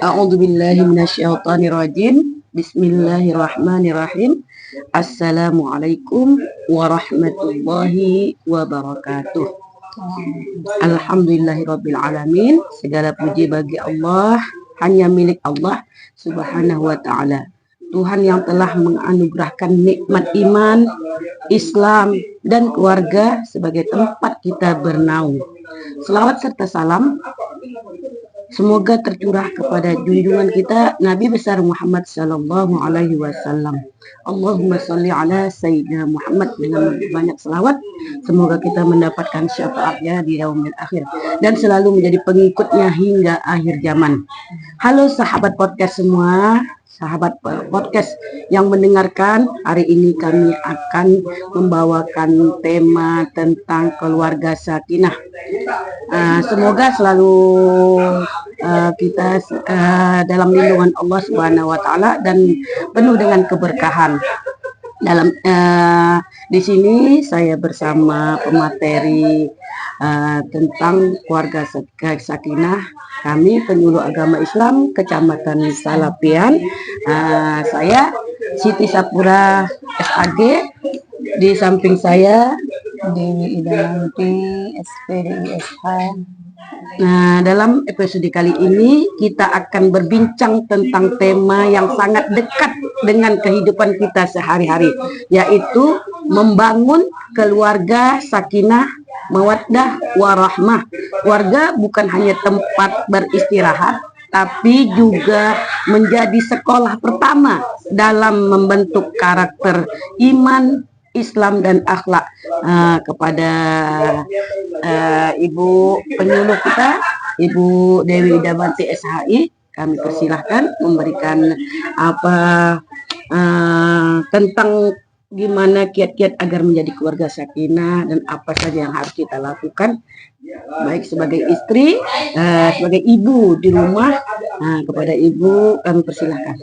A'udzu billahi minasyaitonir rajim. Bismillahirrahmanirrahim. Assalamualaikum warahmatullahi wabarakatuh. Alhamdulillahirabbil alamin. Segala puji bagi Allah, hanya milik Allah Subhanahu wa taala. Tuhan yang telah menganugerahkan nikmat iman, Islam, dan keluarga sebagai tempat kita bernaung. Selawat serta salam semoga tercurah kepada junjungan kita Nabi besar Muhammad sallallahu alaihi wasallam. Allahumma sholli ala sayyidina Muhammad, dengan banyak selawat semoga kita mendapatkan syafaatnya di yaumil akhir dan selalu menjadi pengikutnya hingga akhir zaman. Halo sahabat podcast semua, sahabat podcast yang mendengarkan, hari ini kami akan membawakan tema tentang keluarga sakinah. Semoga selalu kita dalam lindungan Allah Subhanahu wa taala dan penuh dengan keberkahan. Dalam di sini saya bersama pemateri tentang keluarga sakinah. Kami penyuluh agama Islam Kecamatan Salapian. Saya Siti Sapura SAG, di samping saya Dewi Idamanti SPDISH. Nah, dalam episode kali ini kita akan berbincang tentang tema yang sangat dekat dengan kehidupan kita sehari-hari, yaitu membangun keluarga sakinah, mawaddah, warahmah. Keluarga bukan hanya tempat beristirahat, tapi juga menjadi sekolah pertama dalam membentuk karakter iman, Islam, dan akhlak. Kepada Ibu penyuluh kita, Ibu Dewi Idamanti SHI, kami persilahkan memberikan tentang gimana kiat-kiat agar menjadi keluarga sakinah dan apa saja yang harus kita lakukan, baik sebagai istri, sebagai ibu di rumah. Kepada Ibu kami persilahkan.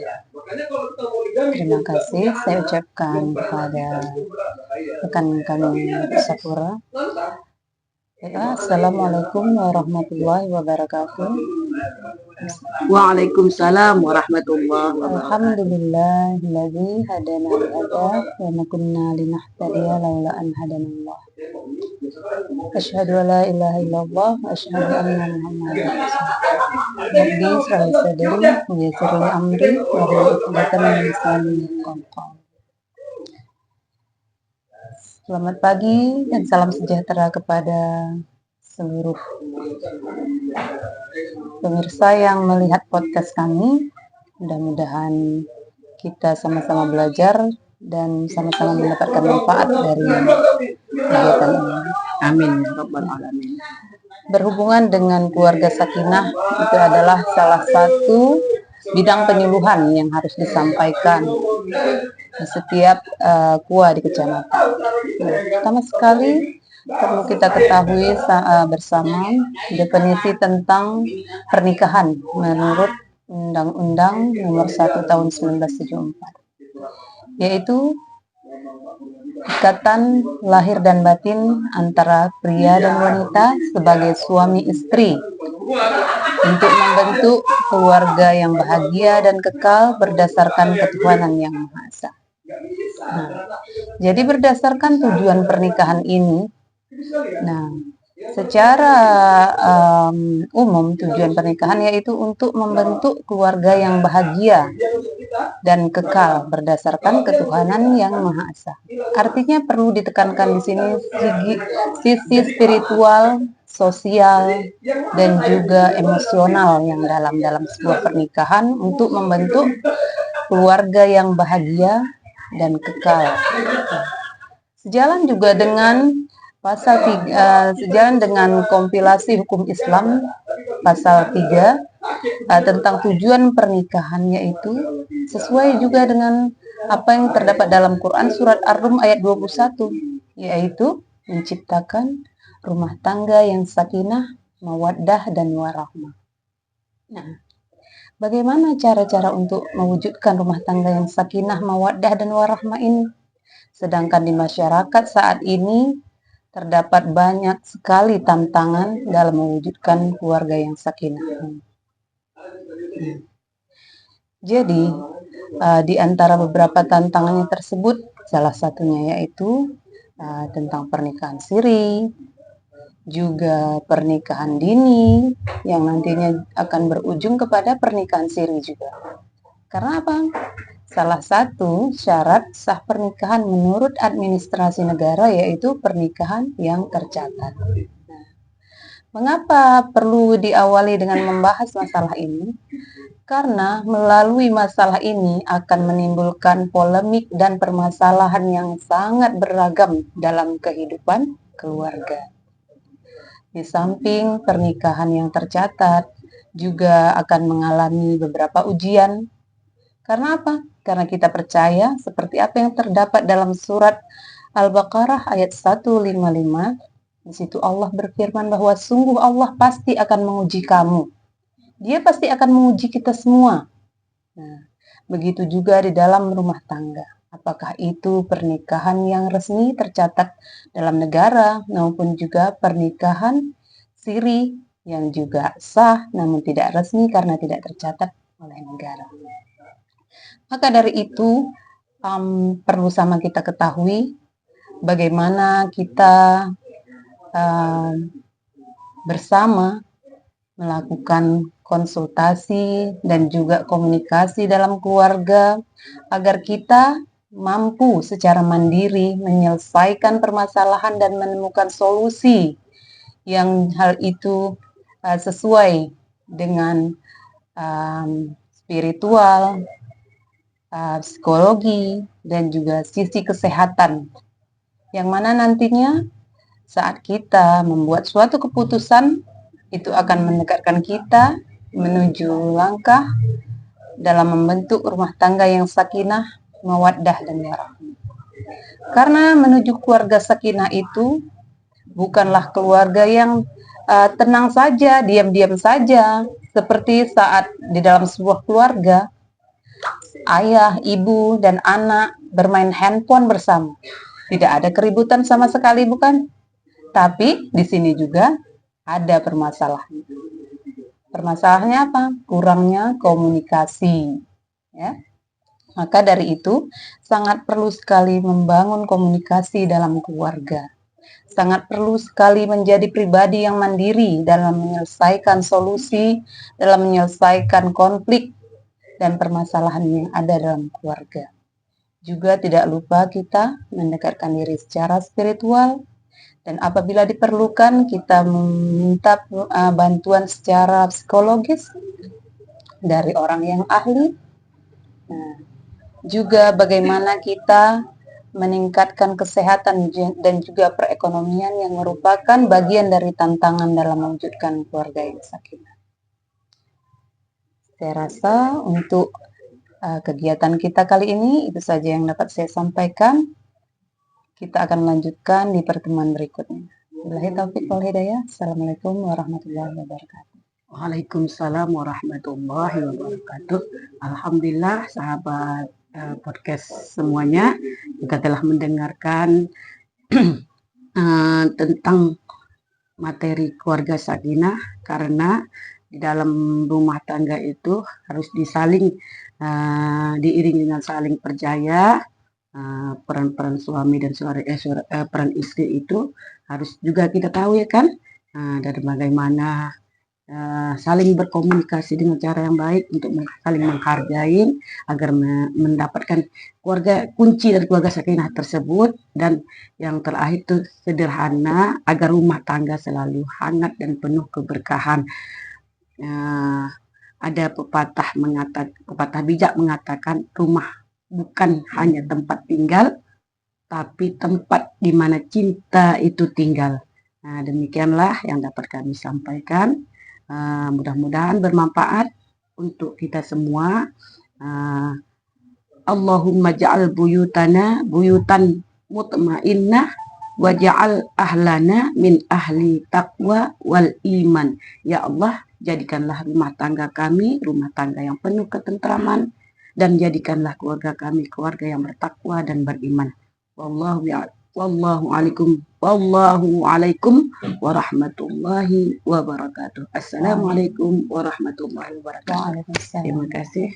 Terima kasih saya ucapkan kepada rekan kami Sapura. Assalamualaikum warahmatullahi wabarakatuh. Waalaikumsalam warahmatullahi wabarakatuh. Alhamdulillahilladzi hadana li-hada wa ma kunna linahtadiya laula an hadanallah. Asyhadu an la ilaha illallah wa asyhadu anna Muhammadar rasulullah. Rabbi shrah li sadri wa yassir li amri wahlul 'uqdatam min lisani yafqahu qawli. Selamat pagi dan salam sejahtera kepada seluruh pemirsa yang melihat podcast kami. Mudah-mudahan kita sama-sama belajar dan sama-sama mendapatkan manfaat dari kegiatan ini. Amin ya rabbal alamin. Berhubungan dengan keluarga sakinah, itu adalah salah satu bidang penyuluhan yang harus disampaikan di setiap KUA di kecamatan. Pertama sekali perlu kita ketahui bersama definisi tentang pernikahan menurut Undang-Undang Nomor 1 Tahun 1974, yaitu ikatan lahir dan batin antara pria dan wanita sebagai suami istri untuk membentuk keluarga yang bahagia dan kekal berdasarkan ketuhanan yang Maha Esa. Jadi berdasarkan tujuan pernikahan ini, secara umum tujuan pernikahan yaitu untuk membentuk keluarga yang bahagia dan kekal berdasarkan ketuhanan yang Maha Esa. Artinya perlu ditekankan di sini sisi spiritual, sosial, dan juga emosional yang dalam sebuah pernikahan untuk membentuk keluarga yang bahagia dan kekal. Sejalan juga dengan sejalan dengan kompilasi hukum Islam pasal 3 tentang tujuan pernikahan, yaitu sesuai juga dengan apa yang terdapat dalam Quran surat Ar-Rum ayat 21, yaitu menciptakan rumah tangga yang sakinah, mawaddah, dan warahmah. Bagaimana cara-cara untuk mewujudkan rumah tangga yang sakinah, mawaddah, dan warahmah ini? Sedangkan di masyarakat saat ini terdapat banyak sekali tantangan dalam mewujudkan keluarga yang sakinah. Jadi, di antara beberapa tantangannya tersebut, salah satunya yaitu tentang pernikahan siri, juga pernikahan dini, yang nantinya akan berujung kepada pernikahan siri juga. Karena apa? Salah satu syarat sah pernikahan menurut administrasi negara yaitu pernikahan yang tercatat. Mengapa perlu diawali dengan membahas masalah ini? Karena melalui masalah ini akan menimbulkan polemik dan permasalahan yang sangat beragam dalam kehidupan keluarga. Di samping pernikahan yang tercatat, juga akan mengalami beberapa ujian. Karena apa? Karena kita percaya seperti apa yang terdapat dalam surat Al-Baqarah ayat 155. Di situ Allah berfirman bahwa sungguh Allah pasti akan menguji kamu. Dia pasti akan menguji kita semua. Nah, begitu juga di dalam rumah tangga. Apakah itu pernikahan yang resmi tercatat dalam negara maupun juga pernikahan siri yang juga sah namun tidak resmi karena tidak tercatat oleh negara. Maka dari itu perlu sama kita ketahui bagaimana kita bersama melakukan konsultasi dan juga komunikasi dalam keluarga agar kita mampu secara mandiri menyelesaikan permasalahan dan menemukan solusi yang hal itu sesuai dengan spiritual, psikologi, dan juga sisi kesehatan yang mana nantinya saat kita membuat suatu keputusan itu akan mendekatkan kita menuju langkah dalam membentuk rumah tangga yang sakinah, mawaddah, dan warahmah. Karena menuju keluarga sakinah itu bukanlah keluarga yang tenang saja, diam-diam saja, seperti saat di dalam sebuah keluarga ayah, ibu, dan anak bermain handphone bersama. Tidak ada keributan sama sekali, bukan? Tapi di sini juga ada permasalahan. Permasalahannya apa? Kurangnya komunikasi. Ya. Maka dari itu, sangat perlu sekali membangun komunikasi dalam keluarga. Sangat perlu sekali menjadi pribadi yang mandiri dalam menyelesaikan solusi, dalam menyelesaikan konflik dan permasalahan yang ada dalam keluarga. Juga tidak lupa kita mendekatkan diri secara spiritual, dan apabila diperlukan kita meminta bantuan secara psikologis dari orang yang ahli. Nah, juga bagaimana kita meningkatkan kesehatan dan juga perekonomian yang merupakan bagian dari tantangan dalam mewujudkan keluarga yang sakinah. Saya rasa untuk kegiatan kita kali ini itu saja yang dapat saya sampaikan. Kita akan melanjutkan di pertemuan berikutnya. Wabillahi taufiq wal hidayah. Assalamualaikum warahmatullahi wabarakatuh. Waalaikumsalam warahmatullahi wabarakatuh. Alhamdulillah sahabat podcast semuanya, kita telah mendengarkan tentang materi keluarga sakinah, karena di dalam rumah tangga itu harus diiringi dengan saling percaya. Peran-peran suami dan peran istri itu harus juga kita tahu, ya kan, dari bagaimana saling berkomunikasi dengan cara yang baik untuk saling menghargai agar mendapatkan kunci dari keluarga sakinah tersebut. Dan yang terakhir itu sederhana agar rumah tangga selalu hangat dan penuh keberkahan. Ada pepatah bijak mengatakan rumah bukan hanya tempat tinggal, tapi tempat di mana cinta itu tinggal. Demikianlah yang dapat kami sampaikan. Mudah-mudahan bermanfaat untuk kita semua. Allahumma ja'al buyutana buyutan mutmainnah wa ja'al ahlana min ahli taqwa wal iman. Ya Allah, jadikanlah rumah tangga kami rumah tangga yang penuh ketentraman, dan jadikanlah keluarga kami keluarga yang bertakwa dan beriman. Wallahu Wallahu alaikum warahmatullahi wabarakatuh. Assalamualaikum warahmatullahi wabarakatuh. Waalaikumsalam. Terima kasih.